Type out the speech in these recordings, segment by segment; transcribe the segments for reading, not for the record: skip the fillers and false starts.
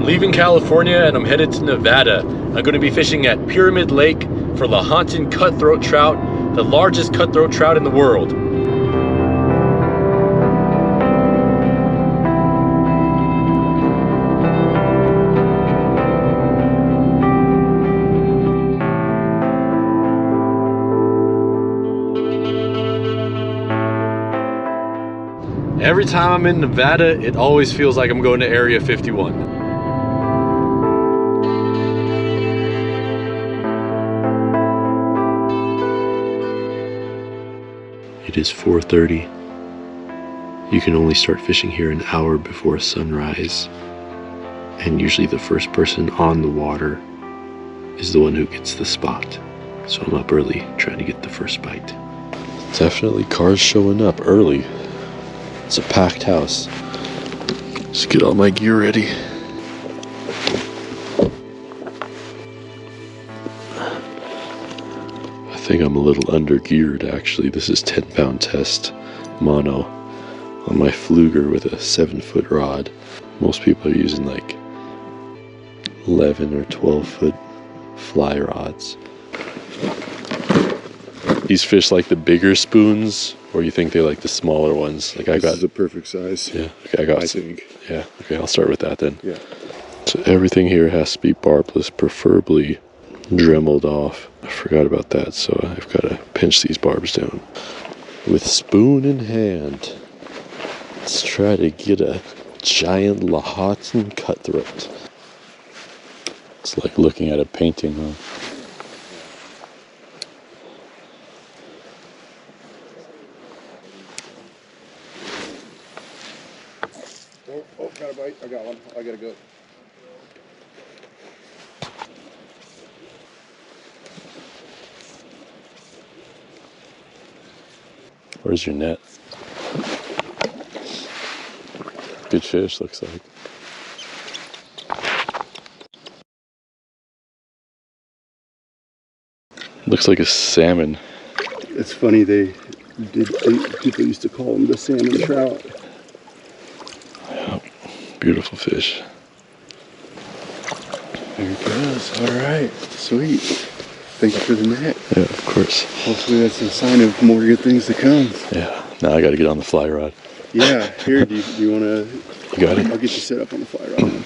leaving California and I'm headed to Nevada. I'm going to be fishing at Pyramid Lake for Lahontan Cutthroat Trout, the largest cutthroat trout in the world. Every time I'm in Nevada, it always feels like I'm going to Area 51. It is 4:30. You can only start fishing here an hour before sunrise. And usually the first person on the water is the one who gets the spot. So I'm up early trying to get the first bite. Definitely cars showing up early. It's a packed house. Just get all my gear ready. I think I'm a little under geared actually. This is 10-pound test mono on my Fluger with a 7-foot rod. Most people are using like 11 or 12-foot fly rods. These fish like the bigger spoons, or you think they like the smaller ones? Like this is the perfect size. Yeah, okay, I think. Yeah, okay, I'll start with that then. Yeah. So everything here has to be barbless, preferably dremeled off. I forgot about that, so I've got to pinch these barbs down. With spoon in hand, let's try to get a giant Lahontan cutthroat. It's like looking at a painting, huh? Oh, got a bite. I got one. I gotta go. Where's your net? Good fish, looks like. Looks like a salmon. It's funny, people used to call them the salmon trout. Yeah, beautiful fish. There it goes. All right, sweet. Thank you for the net. Yeah, of course. Hopefully that's a sign of more good things to come. Yeah, now I got to get on the fly rod. Yeah, here, do you want to? You got it? I'll get you set up on the fly rod.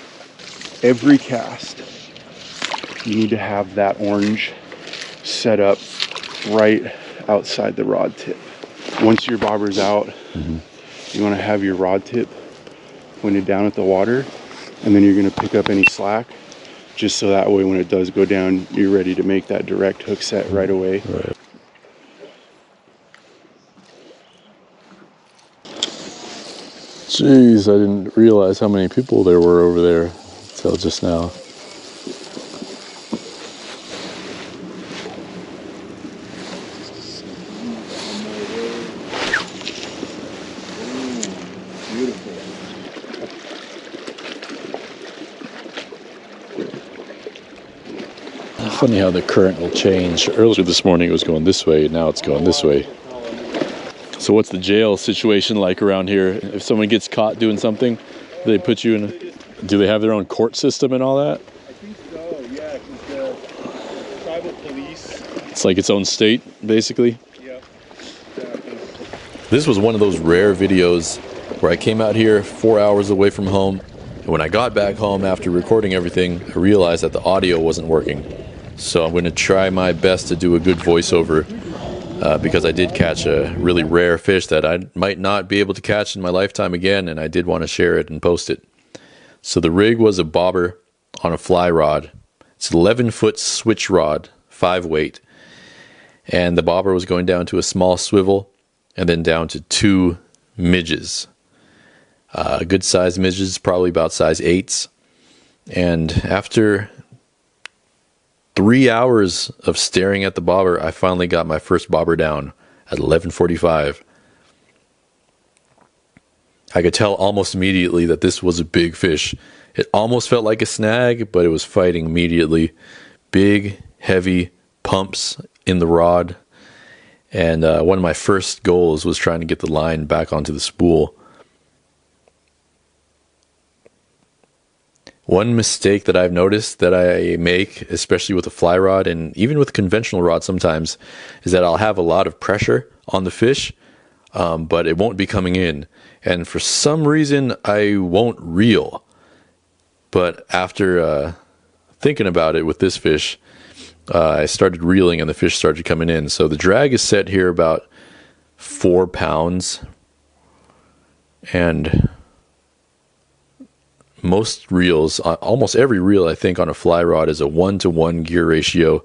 Every cast, you need to have that orange set up right outside the rod tip. Once your bobber's out, you want to have your rod tip pointed down at the water, and then you're going to pick up any slack, just so that way when it does go down, you're ready to make that direct hook set right away. Right. Jeez, I didn't realize how many people there were over there until just now. Funny how the current will change. Earlier this morning it was going this way, now it's going this way. So what's the jail situation like around here? If someone gets caught doing something, they put you in do they have their own court system and all that? I think so, yeah, because the tribal police. It's like its own state, basically? Yeah, exactly. This was one of those rare videos where I came out here 4 hours away from home, and when I got back home after recording everything, I realized that the audio wasn't working. So I'm going to try my best to do a good voiceover because I did catch a really rare fish that I might not be able to catch in my lifetime again, and I did want to share it and post it. So the rig was a bobber on a fly rod. It's an 11-foot switch rod, 5 weight, and the bobber was going down to a small swivel and then down to 2 midges. Good sized midges, probably about size 8s. And after 3 hours of staring at the bobber, I finally got my first bobber down at 11:45. I could tell almost immediately that this was a big fish. It almost felt like a snag, but it was fighting immediately. Big, heavy pumps in the rod. And one of my first goals was trying to get the line back onto the spool. One mistake that I've noticed that I make, especially with a fly rod and even with conventional rod sometimes, is that I'll have a lot of pressure on the fish, but it won't be coming in. And for some reason, I won't reel. But after thinking about it with this fish, I started reeling and the fish started coming in. So the drag is set here about 4 pounds. And most reels, almost every reel I think on a fly rod is a 1-to-1 gear ratio,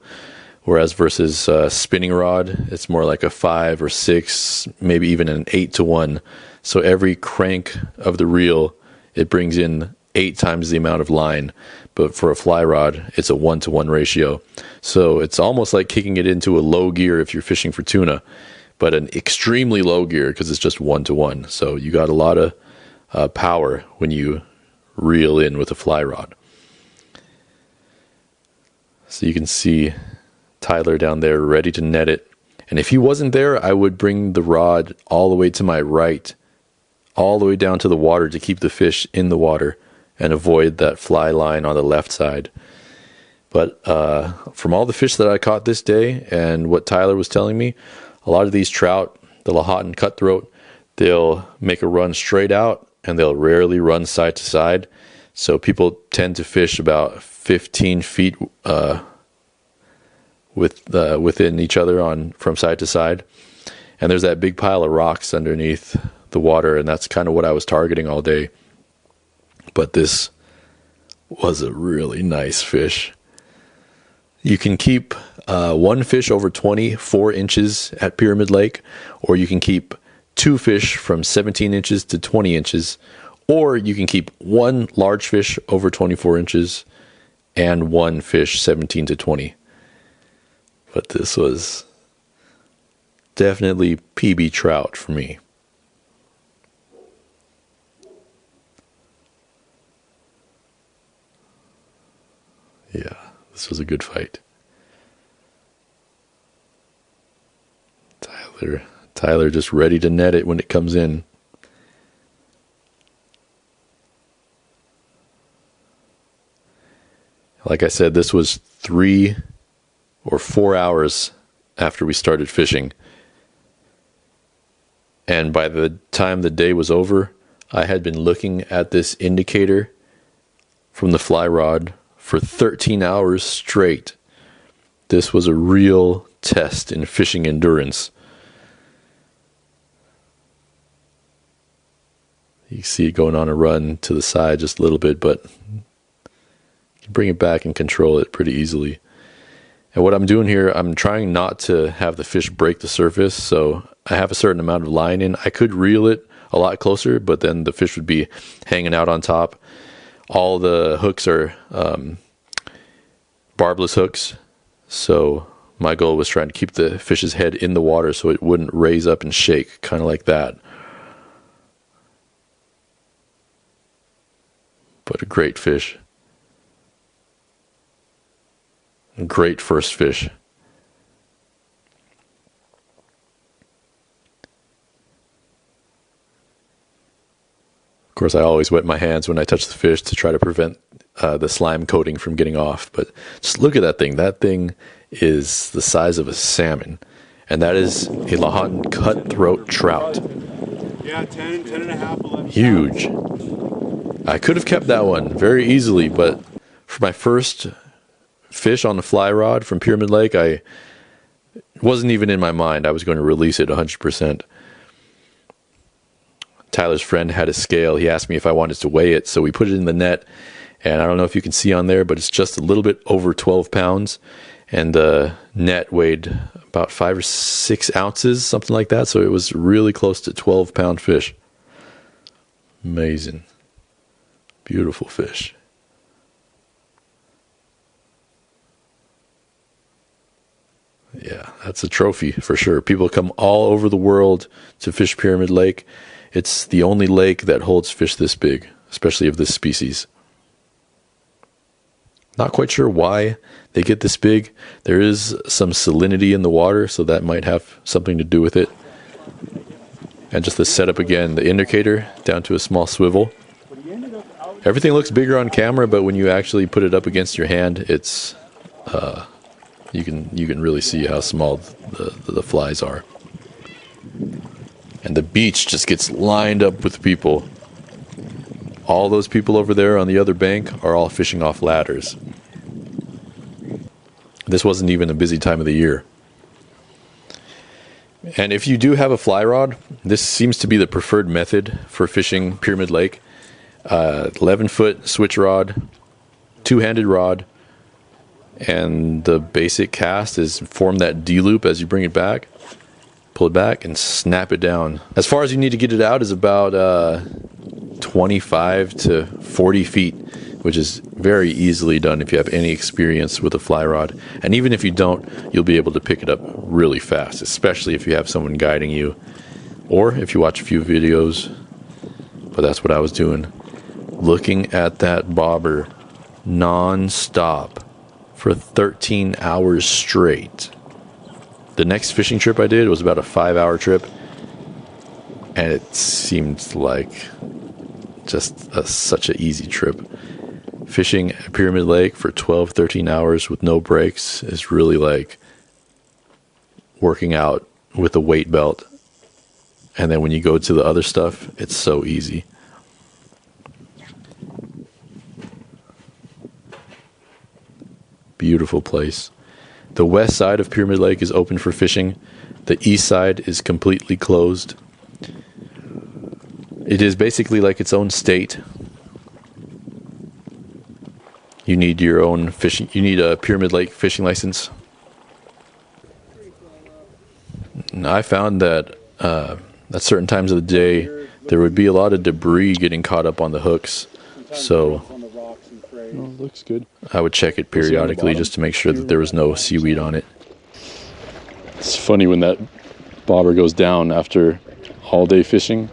whereas versus spinning rod, it's more like a 5 or 6, maybe even an 8-to-1. So every crank of the reel, it brings in 8 times the amount of line. But for a fly rod, it's a 1-to-1 ratio. So it's almost like kicking it into a low gear if you're fishing for tuna, but an extremely low gear because it's just 1-to-1. So you got a lot of power when you reel in with a fly rod. So you can see Tyler down there ready to net it. And if he wasn't there, I would bring the rod all the way to my right, all the way down to the water to keep the fish in the water and avoid that fly line on the left side. But from all the fish that I caught this day and what Tyler was telling me, a lot of these trout, the Lahontan Cutthroat, they'll make a run straight out and they'll rarely run side to side. So people tend to fish about 15 feet within each other from side to side. And there's that big pile of rocks underneath the water, and that's kind of what I was targeting all day. But this was a really nice fish. You can keep one fish over 24 inches at Pyramid Lake, or you can keep 2 fish from 17 inches to 20 inches, or you can keep 1 large fish over 24 inches and 1 fish 17 to 20. But this was definitely PB trout for me. Yeah, this was a good fight. Tyler just ready to net it when it comes in. Like I said, this was 3 or 4 hours after we started fishing. And by the time the day was over, I had been looking at this indicator from the fly rod for 13 hours straight. This was a real test in fishing endurance. You see it going on a run to the side just a little bit, but you can bring it back and control it pretty easily. And what I'm doing here, I'm trying not to have the fish break the surface, so I have a certain amount of line in. I could reel it a lot closer, but then the fish would be hanging out on top. All the hooks are barbless hooks, so my goal was trying to keep the fish's head in the water so it wouldn't raise up and shake, kind of like that. But a great fish. A great first fish. Of course, I always wet my hands when I touch the fish to try to prevent the slime coating from getting off. But just look at that thing. That thing is the size of a salmon. And that is a Lahontan Cutthroat Trout. Yeah, 10 and a half, 11. Huge. I could have kept that one very easily, but for my first fish on the fly rod from Pyramid Lake, it wasn't even in my mind I was going to release it 100%. Tyler's friend had a scale. He asked me if I wanted to weigh it, so we put it in the net, and I don't know if you can see on there, but it's just a little bit over 12 pounds, and the net weighed about 5 or 6 ounces, something like that, so it was really close to 12-pound fish. Amazing. Beautiful fish. Yeah, that's a trophy for sure. People come all over the world to fish Pyramid Lake. It's the only lake that holds fish this big, especially of this species. Not quite sure why they get this big. There is some salinity in the water, so that might have something to do with it. And just the setup again, the indicator down to a small swivel. Everything looks bigger on camera, but when you actually put it up against your hand, it's you can really see how small the flies are. And the beach just gets lined up with people. All those people over there on the other bank are all fishing off ladders. This wasn't even a busy time of the year. And if you do have a fly rod, this seems to be the preferred method for fishing Pyramid Lake. 11-foot switch rod, two-handed rod, and the basic cast is form that D-loop as you bring it back, pull it back, and snap it down. As far as you need to get it out is about 25 to 40 feet, which is very easily done if you have any experience with a fly rod. And even if you don't, you'll be able to pick it up really fast, especially if you have someone guiding you, or if you watch a few videos. But that's what I was doing. Looking at that bobber non-stop for 13 hours straight. The next fishing trip I did was about a 5-hour trip, and it seemed like just such an easy trip. Fishing at Pyramid Lake for 12, 13 hours with no breaks is really like working out with a weight belt. And then when you go to the other stuff, it's so easy. Beautiful place. The west side of Pyramid Lake is open for fishing. The east side is completely closed. It is basically like its own state. You need your own fishing. You need a Pyramid Lake fishing license. And I found that at certain times of the day, there would be a lot of debris getting caught up on the hooks. So Oh, looks good. I would check it periodically just to make sure that there was no seaweed on it. It's funny when that bobber goes down after all day fishing.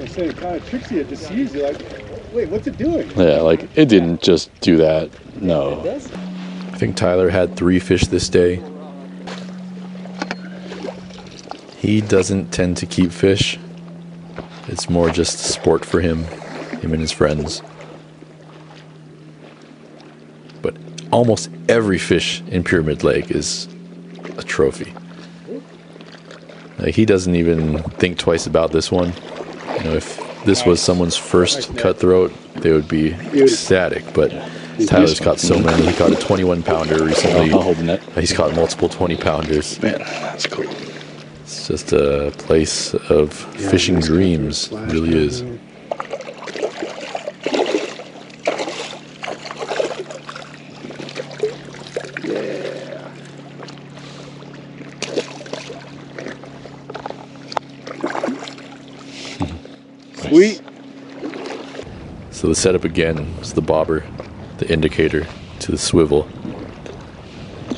I say it kind of tricks you. It deceives you. Like, wait, what's it doing? Yeah, like it didn't just do that. No. I think Tyler had 3 fish this day. He doesn't tend to keep fish. It's more just sport for him and his friends. But almost every fish in Pyramid Lake is a trophy. Like, he doesn't even think twice about this one. You know, if this was someone's first cutthroat, they would be ecstatic. But Tyler's caught so many. He caught a 21-pounder recently. I'll hold the net. He's caught multiple 20-pounders. Man, that's cool. It's just a place of fishing dreams. It really is. Sweet. So the setup again is the bobber, the indicator to the swivel.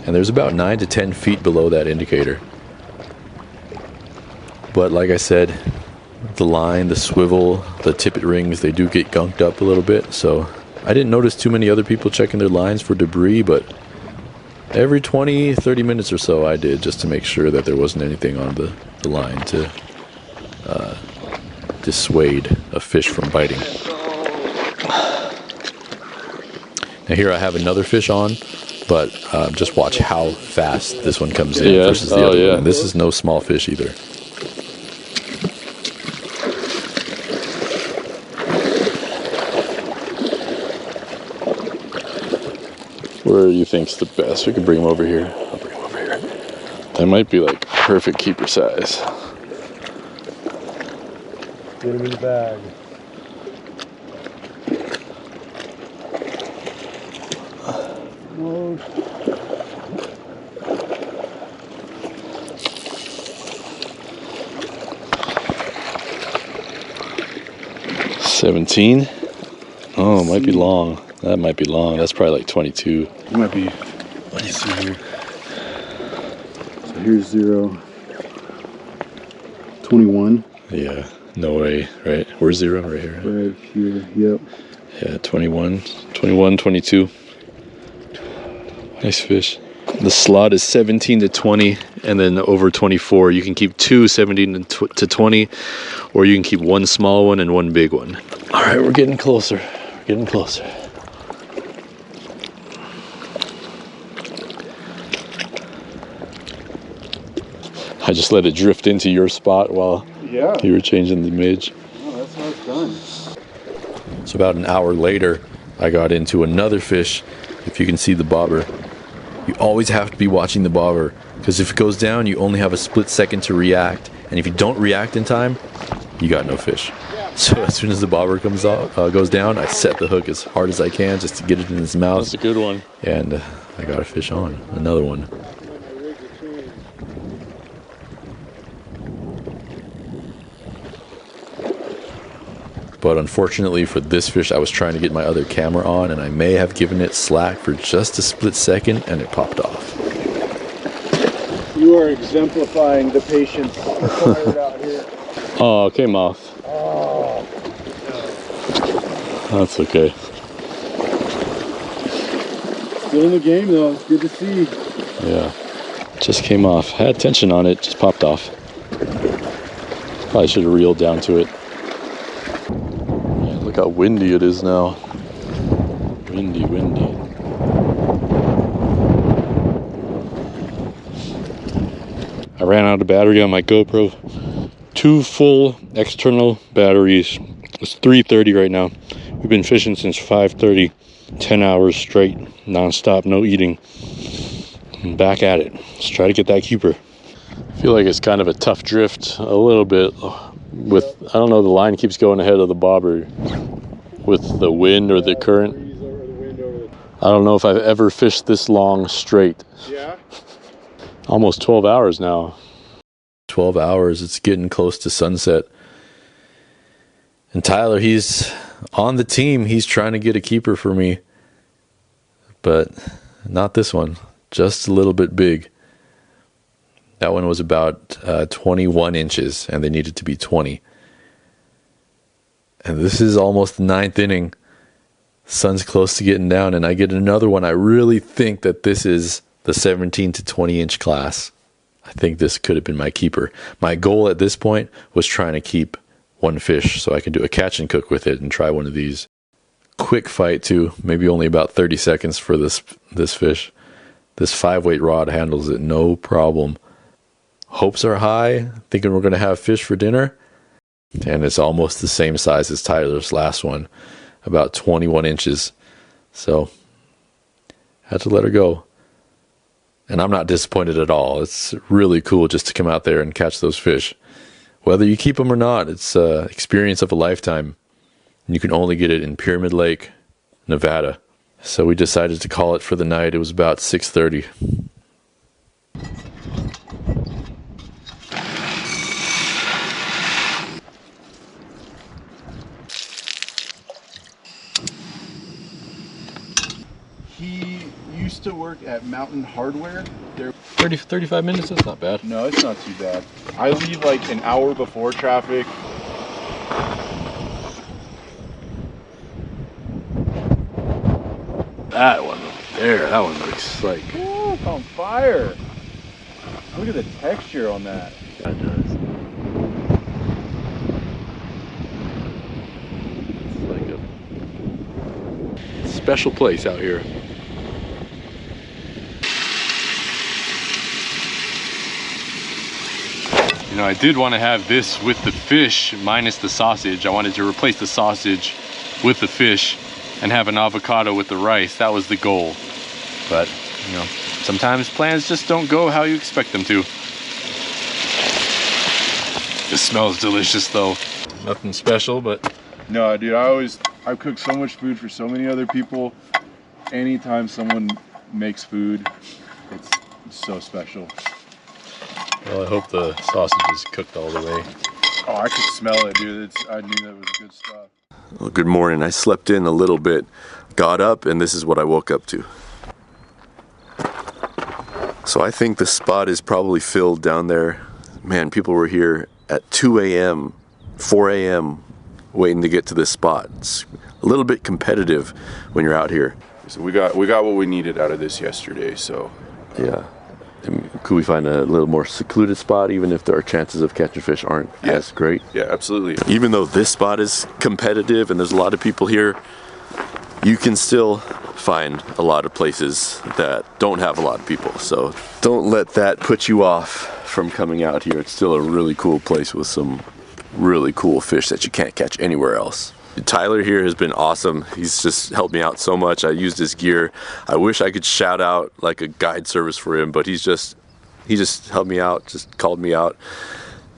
And there's about 9 to 10 feet below that indicator. But like I said, the line, the swivel, the tippet rings, they do get gunked up a little bit. So I didn't notice too many other people checking their lines for debris, but every 20, 30 minutes or so I did, just to make sure that there wasn't anything on the line to dissuade a fish from biting. Now here I have another fish on, but just watch how fast this one comes in versus the other one. And this is no small fish either. Where do you think's the best? We can bring him over here. I'll bring him over here. That might be like perfect keeper size. Get him in the bag. Oh. $17. Oh, it might be long. That might be long. That's probably like 22. It might be. Let me see here. So here's 0. 21. Yeah, no way, right? Where's 0? Right here. Right here, yep. Yeah, 21, 22. Nice fish. The slot is 17 to 20, and then over 24. You can keep two 17 to 20, or you can keep one small one and one big one. All right, we're getting closer. We're getting closer. I just let it drift into your spot while you were changing the midge. Oh, that's how it's done. So about an hour later, I got into another fish. If you can see the bobber, you always have to be watching the bobber, because if it goes down, you only have a split second to react. And if you don't react in time, you got no fish. So as soon as the bobber comes off, goes down, I set the hook as hard as I can just to get it in his mouth. That's a good one. And I got a fish on, another one. But unfortunately for this fish, I was trying to get my other camera on, and I may have given it slack for just a split second, and it popped off. You are exemplifying the patience required out here. Oh, it came off. Oh. That's okay. Still in the game though, it's good to see. Yeah, just came off. Had tension on it, just popped off. Probably should have reeled down to it. Look how windy it is now. Windy, windy. I ran out of battery on my GoPro. 2 full external batteries. It's 3:30 right now. We've been fishing since 5:30. 10 hours straight, non-stop, no eating. I'm back at it. Let's try to get that keeper. I feel like it's kind of a tough drift a little bit. With, I don't know, the line keeps going ahead of the bobber with the wind or the current. I don't know if I've ever fished this long straight. Yeah. Almost 12 hours now. 12 hours, it's getting close to sunset. And Tyler, he's on the team. He's trying to get a keeper for me. But not this one, just a little bit big. That one was about 21 inches, and they needed to be 20. And this is almost the 9th inning. Sun's close to getting down, and I get another one. I really think that this is the 17 to 20 inch class. I think this could have been my keeper. My goal at this point was trying to keep one fish so I can do a catch and cook with it and try one of these. Quick fight too, maybe only about 30 seconds for this fish. This 5-weight rod handles it no problem. Hopes are high, thinking we're going to have fish for dinner. And it's almost the same size as Tyler's last one, about 21 inches. So, had to let her go. And I'm not disappointed at all. It's really cool just to come out there and catch those fish. Whether you keep them or not, it's an experience of a lifetime. And you can only get it in Pyramid Lake, Nevada. So we decided to call it for the night. It was about 6:30. He used to work at Mountain Hardware. 35 minutes, that's not bad. No, it's not too bad. I leave like an hour before traffic. That one there, that one looks like... Oh, it's on fire. Look at the texture on that. That does. It's like a special place out here. You know, I did want to have this with the fish minus the sausage. I wanted to replace the sausage with the fish and have an avocado with the rice. That was the goal. But, you know, sometimes plans just don't go how you expect them to. It smells delicious though. Nothing special, but... No, dude, I cook so much food for so many other people. Anytime someone makes food, it's so special. Well, I hope the sausage is cooked all the way. Oh, I could smell it, dude. I knew that was good stuff. Well, good morning. I slept in a little bit, got up, and this is what I woke up to. So I think the spot is probably filled down there. Man, people were here at 2 a.m., 4 a.m. waiting to get to this spot. It's a little bit competitive when you're out here. So we got what we needed out of this yesterday. So Yeah. And could we find a little more secluded spot, even if our chances of catching fish aren't as great? Yeah, absolutely. Even though this spot is competitive and there's a lot of people here, you can still find a lot of places that don't have a lot of people. So don't let that put you off from coming out here. It's still a really cool place with some really cool fish that you can't catch anywhere else. Tyler here has been awesome. He's just helped me out so much. I used his gear. I wish I could shout out like a guide service for him, but he just helped me out, just called me out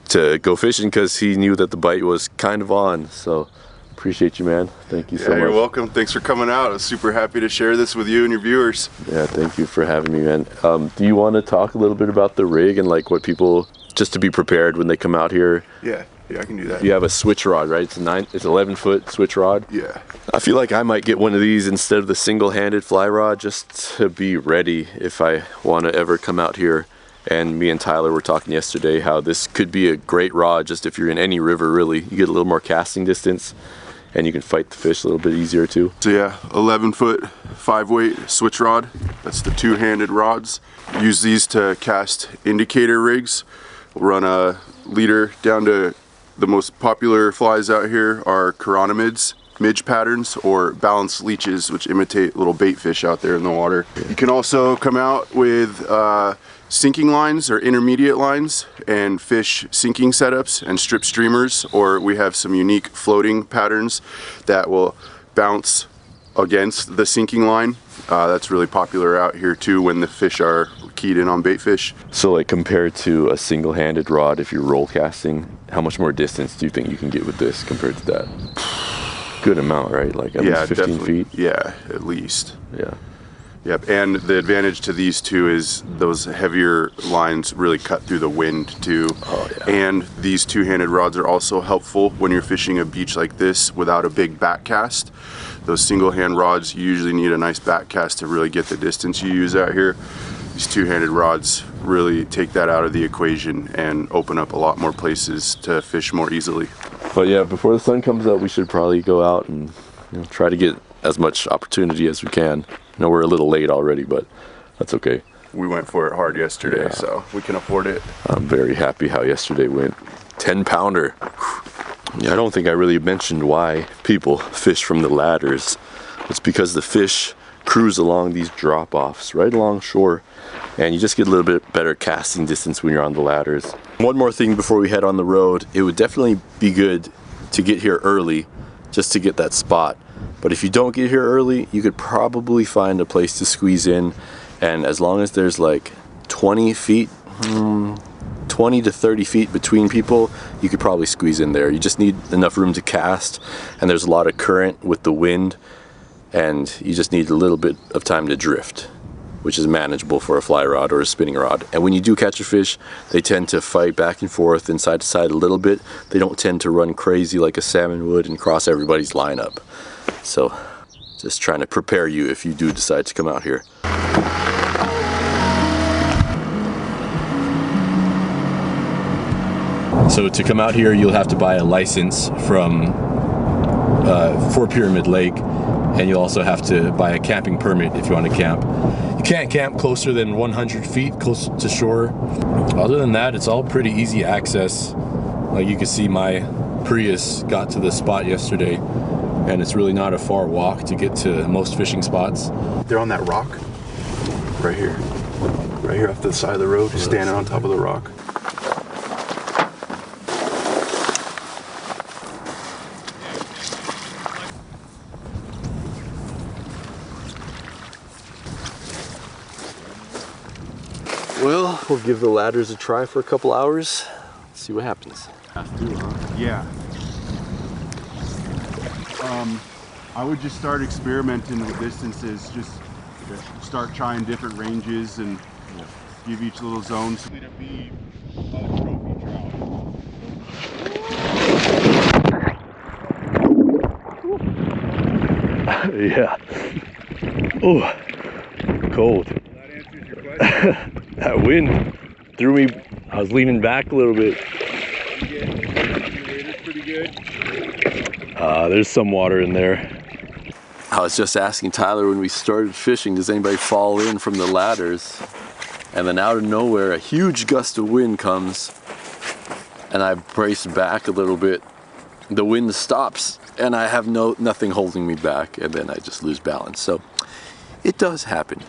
to go fishing because he knew that the bite was kind of on. So appreciate you, man. Thank you so much. You're welcome. Thanks for coming out. I was super happy to share this with you and your viewers. Yeah, thank you for having me, man. Do you want to talk a little bit about the rig and like what people, just to be prepared when they come out here? Yeah, I can do that. You have a switch rod, right? It's 11-foot switch rod. Yeah. I feel like I might get one of these instead of the single-handed fly rod just to be ready if I want to ever come out here. And me and Tyler were talking yesterday how this could be a great rod just if you're in any river, really. You get a little more casting distance and you can fight the fish a little bit easier too. So yeah, 11-foot 5-weight switch rod. That's the two-handed rods. Use these to cast indicator rigs. We'll run a leader down to the most popular flies out here are chironomids, midge patterns, or balanced leeches, which imitate little bait fish out there in the water. You can also come out with sinking lines or intermediate lines and fish sinking setups and strip streamers, or we have some unique floating patterns that will bounce against the sinking line. That's really popular out here too when the fish are keyed in on bait fish. So like compared to a single-handed rod, if you're roll casting, how much more distance do you think you can get with this compared to that? Good amount, right? Like at least 15 definitely. feet? Yeah, at least. Yeah. Yep, and the advantage to these two is those heavier lines really cut through the wind too. Oh, yeah. And these two-handed rods are also helpful when you're fishing a beach like this without a big back cast. Those single-hand rods, you usually need a nice back cast to really get the distance you use out here. These two-handed rods really take that out of the equation and open up a lot more places to fish more easily. But yeah, before the sun comes up, we should probably go out and try to get as much opportunity as we can. I know we're a little late already, but that's okay. We went for it hard yesterday, so we can afford it. I'm very happy how yesterday went. 10-pounder. Yeah, I don't think I really mentioned why people fish from the ladders. It's because the fish cruise along these drop-offs right along shore, and you just get a little bit better casting distance when you're on the ladders. One more thing before we head on the road, it would definitely be good to get here early just to get that spot. But if you don't get here early, you could probably find a place to squeeze in, and as long as there's like 20 to 30 feet between people, you could probably squeeze in there. You just need enough room to cast, and there's a lot of current with the wind, and you just need a little bit of time to drift, which is manageable for a fly rod or a spinning rod. And when you do catch a fish, they tend to fight back and forth and side to side a little bit. They don't tend to run crazy like a salmon would and cross everybody's lineup. So just trying to prepare you if you do decide to come out here. So to come out here, you'll have to buy a license from for Pyramid Lake, and you'll also have to buy a camping permit if you want to camp. You can't camp closer than 100 feet close to shore. Other than that, it's all pretty easy access. Like you can see, my Prius got to the spot yesterday, and it's really not a far walk to get to most fishing spots. They're on that rock right here off the side of the road, standing on top of the rock. Well, we'll give the ladders a try for a couple hours, see what happens. Yeah. I would just start experimenting with distances, just start trying different ranges and give each little zone to be a trophy trout. Yeah. Oh, cold. That answers your question? That wind threw me. I was leaning back a little bit. Your wader's pretty good. There's some water in there. I was just asking Tyler when we started fishing, does anybody fall in from the ladders? And then out of nowhere, a huge gust of wind comes, and I brace back a little bit. The wind stops, and I have nothing holding me back, and then I just lose balance. So it does happen.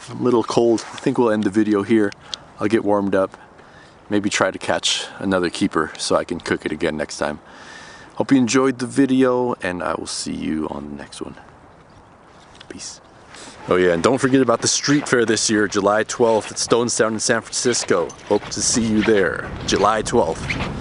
I'm a little cold. I think we'll end the video here. I'll get warmed up. Maybe try to catch another keeper so I can cook it again next time. Hope you enjoyed the video, and I will see you on the next one. Peace. Oh yeah, and don't forget about the street fair this year, July 12th at Stonestown in San Francisco. Hope to see you there, July 12th.